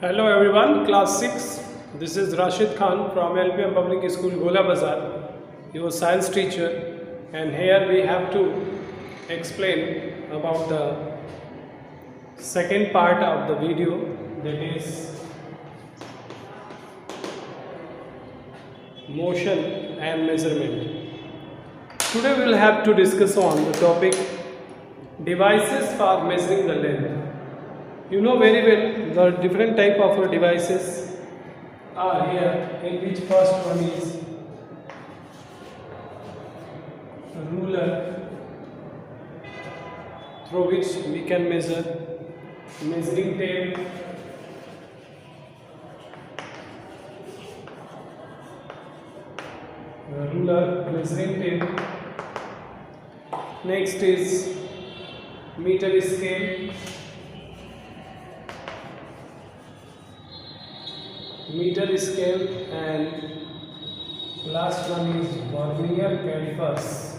Hello everyone, class 6. This is Rashid Khan from LPM Public School, Gola Bazar, your science teacher, and here we have to explain about the second part of the video, that is motion and measurement. Today we will have to discuss on the topic devices for measuring the length. You know very well the different type of devices are here, in which first one is ruler, through which we can measure, measuring tape, ruler, measuring tape. Next is meter scale, and last one is vernier calipers.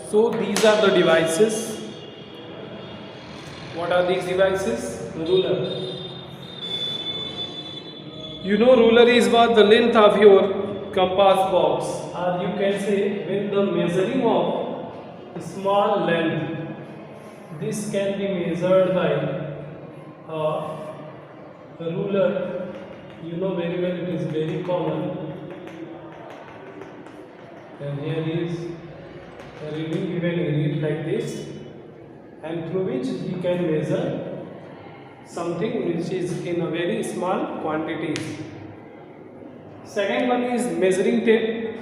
So these are the devices. What are these devices? Ruler. You know, ruler is what the length of your compass box, or you can say when the measuring of small length. This can be measured by a ruler. You know very well, it is very common. And here is a reading given in it like this, and through which we can measure something which is in a very small quantities. Second one is measuring tape.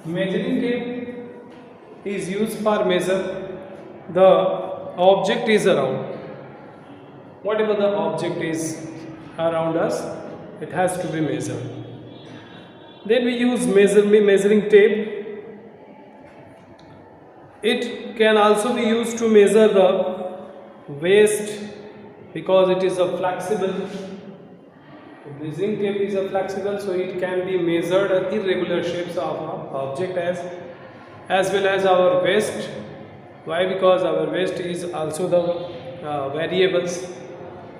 Measuring tape is used for measure the object is around. Whatever the object is around us, it has to be measured. Then we use measuring tape. It can also be used to measure the waist, because it is a flexible. Measuring tape is a flexible, so it can be measured at irregular shapes of our object as well as our waist. Why? Because our waist is also the variables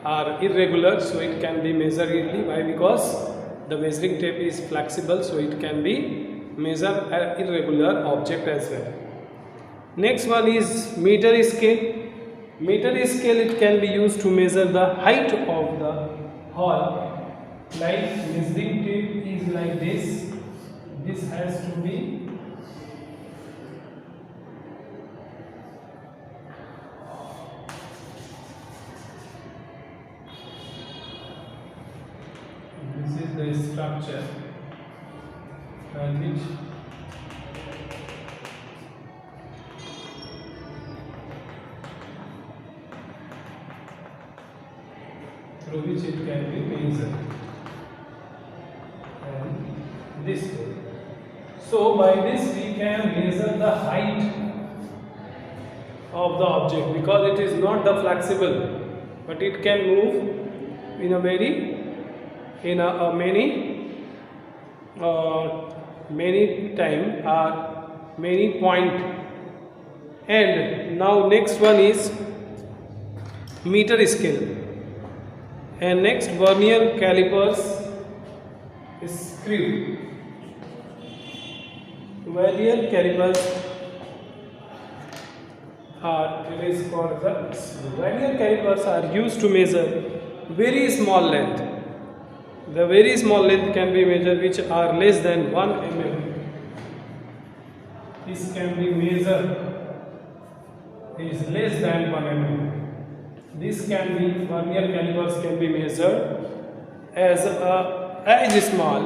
are irregular, so it can be measured easily. Why? Because the measuring tape is flexible, so it can be measured an irregular object as well. Next one is meter scale. Meter scale, it can be used to measure the height of the hall. Like measuring tape is like this. This has to be the structure and through which it can be measured, and this way. So by this we can measure the height of the object, because it is not the flexible, but it can move in a very many time or many point. And now next one is meter scale, and next vernier calipers screw. Vernier calipers vernier calipers are used to measure very small length. The very small length can be measured which are less than 1 mm. This can be measured is less than 1 mm. This can be, vernier calipers can be measured as small,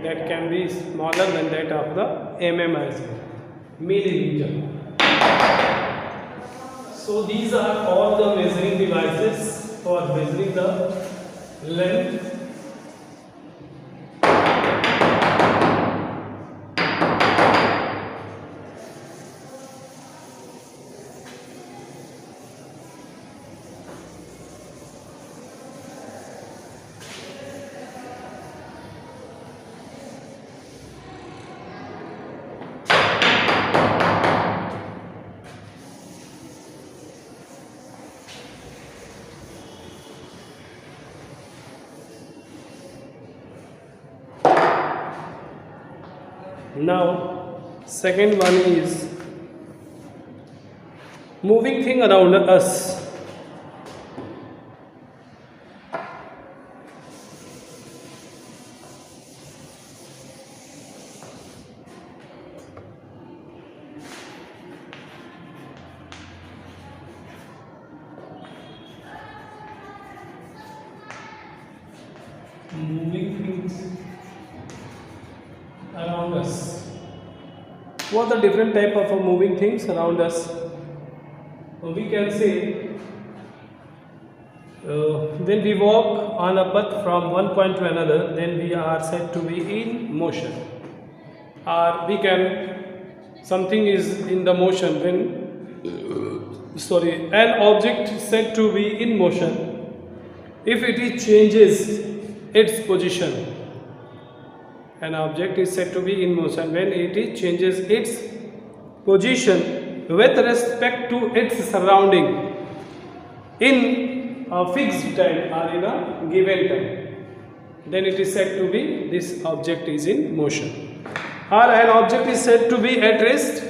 that can be smaller than that of the mm as well, millimeter. So these are all the measuring devices for measuring the length. Now second one is moving thing around us. Moving things around us. What are the different type of moving things around us? We can say when we walk on a path from one point to another, then we are said to be in motion. Or we can, something is in the motion when an object is said to be in motion if it is changes its position. An object is said to be in motion when it is changes its position with respect to its surrounding in a fixed time or in a given time. Then it is said to be this object is in motion. Or an object is said to be at rest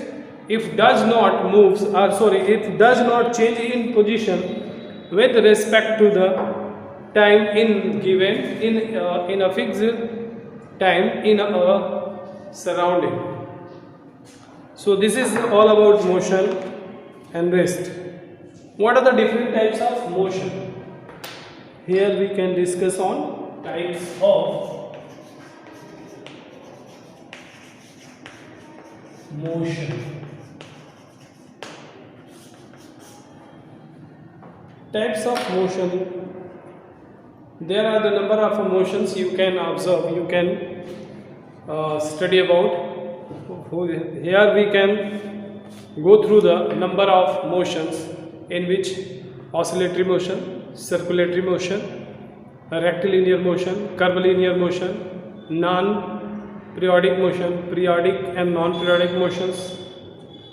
if does not moves it does not change in position with respect to the time in given in a fixed time in a surrounding. So this is all about motion and rest. What are the different types of motion? Here we can discuss on types of motion. Types of motion. There are the number of motions you can observe, you can study about. Here we can go through the number of motions in which oscillatory motion, circulatory motion, rectilinear motion, curvilinear motion, non-periodic motion, periodic and non-periodic motions.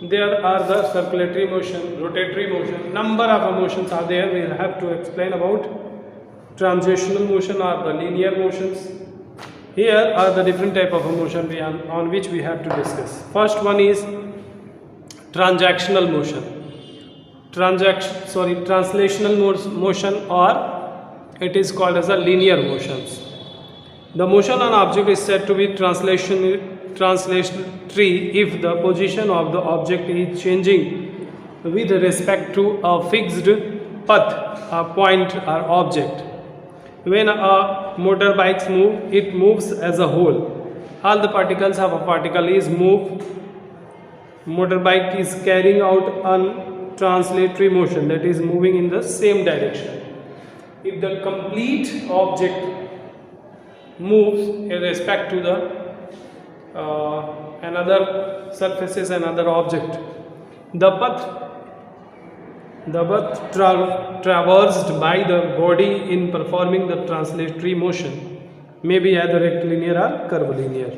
There are the circulatory motion, rotatory motion, number of motions are there. We will have to explain about translational motion or the linear motions. Here are the different type of motion on which we have to discuss. First one is transactional motion. Translational motion, or it is called as a linear motions. The motion on object is said to be translatory if the position of the object is changing with respect to a fixed path, a point or object. When a motorbike moves, it moves as a whole. All the particles of a particle is moved. Motorbike is carrying out a translatory motion, that is moving in the same direction. If the complete object moves in respect to the another surfaces, another object, the path traversed by the body in performing the translatory motion may be either rectilinear or curvilinear.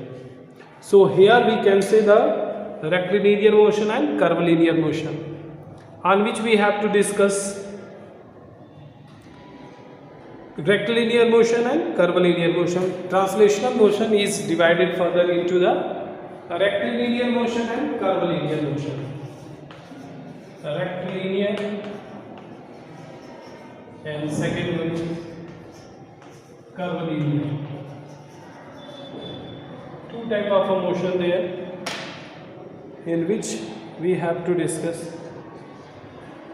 So here we can say the rectilinear motion and curvilinear motion, on which we have to discuss rectilinear motion and curvilinear motion. Translational motion is divided further into the rectilinear motion and curvilinear motion. Rectilinear and second one curvilinear. Two type of motion there in which we have to discuss.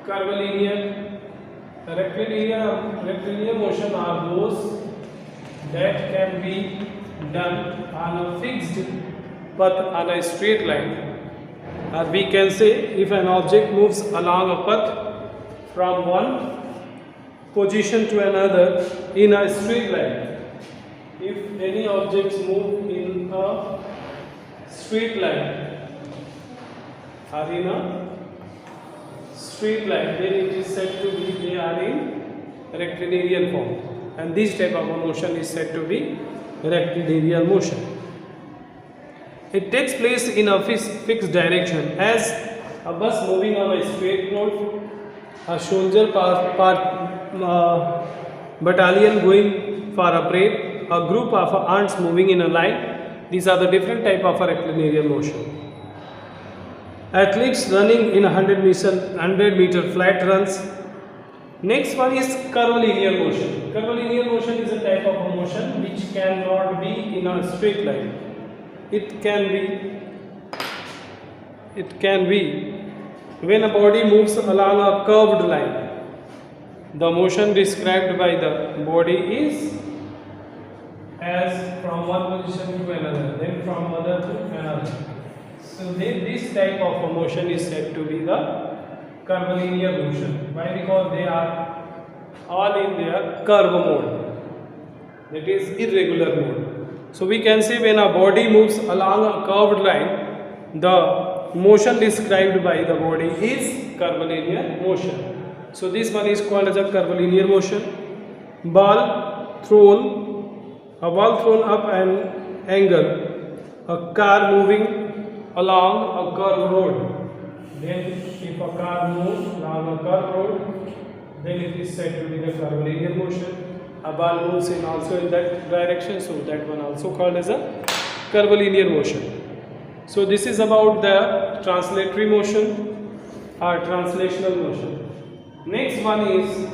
Curvilinear, rectilinear motion are those that can be done on a fixed path on a straight line. Or we can say if an object moves along a path from one position to another in a straight line. If any objects move in a straight line or in a straight line, then it is said to be they are in rectilinear form, and this type of a motion is said to be rectilinear motion. It takes place in a fixed direction, as a bus moving on a straight road, a soldier battalion going for a parade, a group of ants moving in a line, These are the different type of rectilinear motion. Athletes running in 100 meter flat runs. Next one is curvilinear motion. Curvilinear motion is a type of motion which cannot be in a straight line. It can be when a body moves along a curved line. The motion described by the body is as from one position to another, then from other to another. So this type of motion is said to be the curvilinear motion. Why? Because they are all in their curve mode, that is irregular mode. So we can say when a body moves along a curved line, the motion described by the body is curvilinear motion. So this one is called as a curvilinear motion. A ball thrown up an angle, a car moving along a curved road. Then if a car moves along a curved road, then it is said to be the curvilinear motion. A ball moves also in that direction, so that one also called as a curvilinear motion. So this is about the translatory motion or translational motion. Next one is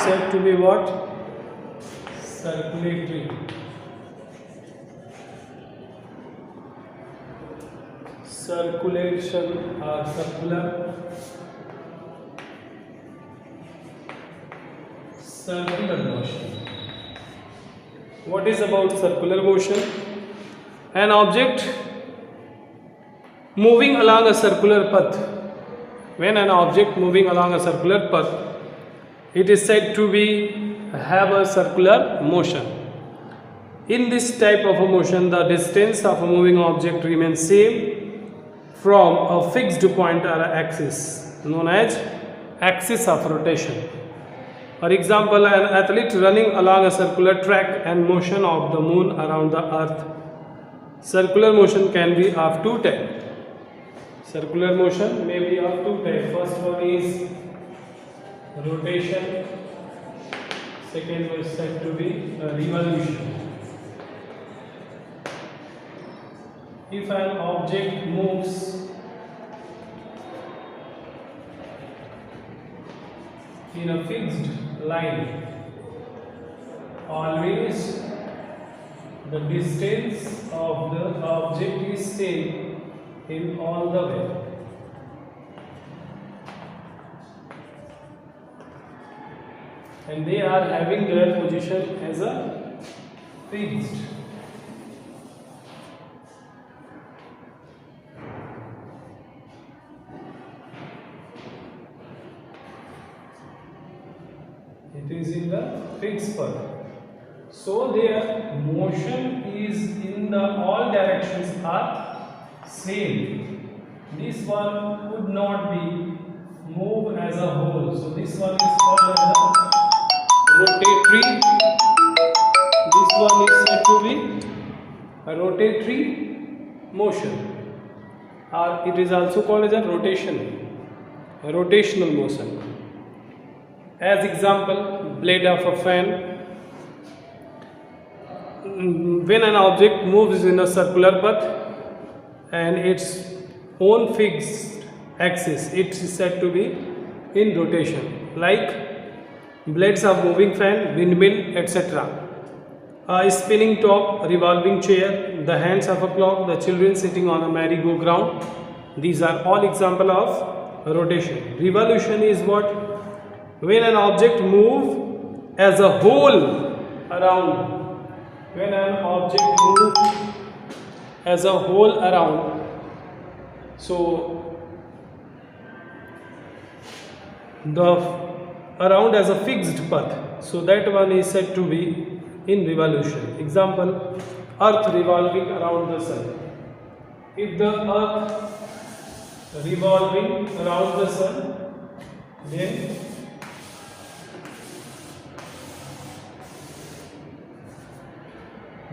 said to be what? Circulatory. Circulation or circular motion. What is about circular motion? An object moving along a circular path. When an object moving along a circular path, it is said to have a circular motion. In this type of a motion, the distance of a moving object remains same from a fixed point or axis known as axis of rotation. For example, an athlete running along a circular track and motion of the moon around the earth. Circular motion can be of two types. Circular motion may be of two types. First one is rotation, second one is said to be revolution. If an object moves in a fixed line, always the distance of the object is same in all the way. And they are having their position as a fixed. It is in the fixed path. So their motion is in the all directions are same. This one would not be move as a whole. So this one is called as a rotatory. This one is said to be a rotatory motion, or it is also called as a rotational motion. As example, blade of a fan. When an object moves in a circular path and its own fixed axis, it is said to be in rotation, like blades of moving fan, windmill, etc. A spinning top, revolving chair, the hands of a clock, the children sitting on a merry-go-round. These are all example of rotation. Revolution is what? When an object moves as a whole around. When an object moves as a whole around. So the around as a fixed path, so that one is said to be in revolution. Example, earth revolving around the sun. If the earth revolving around the sun, then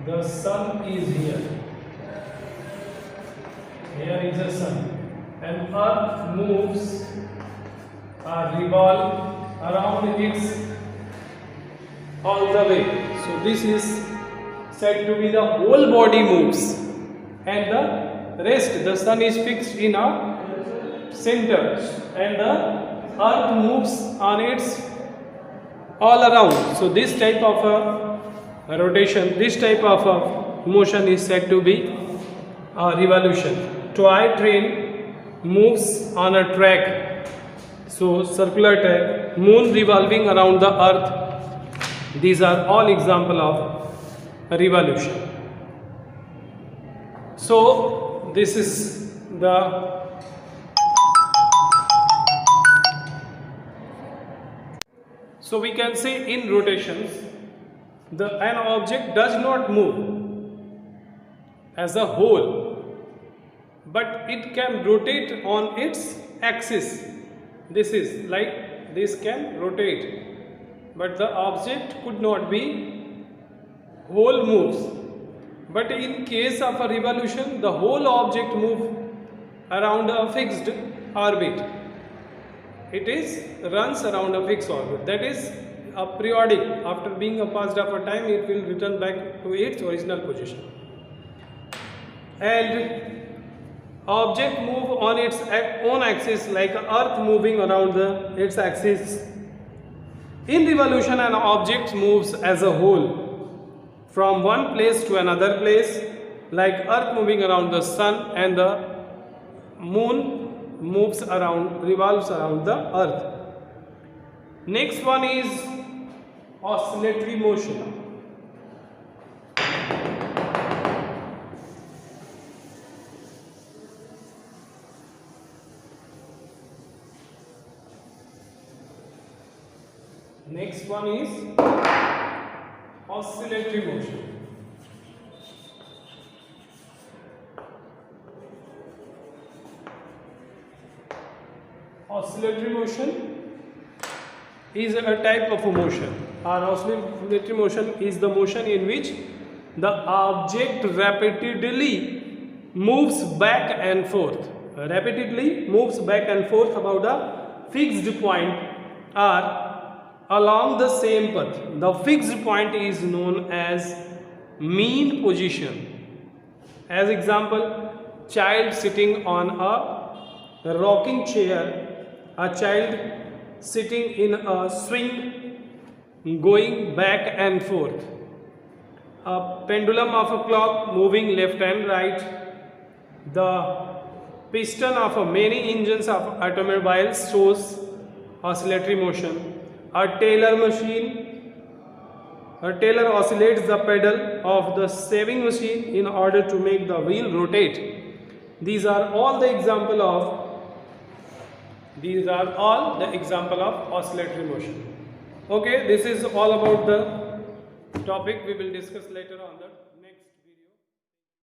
the sun is here. Here is the sun, and earth moves or revolve around its all the way. So this is said to be the whole body moves, and the rest, the sun is fixed in a center, and the earth moves on its all around. So this type of a rotation, this type of a motion is said to be a revolution. Toy train moves on a track, so circular track, moon revolving around the earth. These are all example of a revolution. So this is the so we can say in rotations an object does not move as a whole, but it can rotate on its axis. This is like this can rotate, but the object could not be whole moves. But in case of a revolution, the whole object moves around a fixed orbit. It runs around a fixed orbit. That is a periodic. After being passed of a time, it will return back to its original position. And object move on its own axis, like Earth moving around its axis. In revolution, an object moves as a whole from one place to another place, like Earth moving around the sun, and the moon revolves around the earth. Next one is oscillatory motion. Next one is oscillatory motion. Oscillatory motion is a type of a motion. Oscillatory motion is the motion in which the object repeatedly moves back and forth. Repeatedly moves back and forth about a fixed point or along the same path. The fixed point is known as mean position. As example, child sitting on a rocking chair, a child sitting in a swing going back and forth, a pendulum of a clock moving left and right, the piston of many engines of automobiles shows oscillatory motion. A tailor oscillates the pedal of the sewing machine in order to make the wheel rotate. These are all the example of oscillatory motion. Okay, this is all about the topic. We will discuss later on that.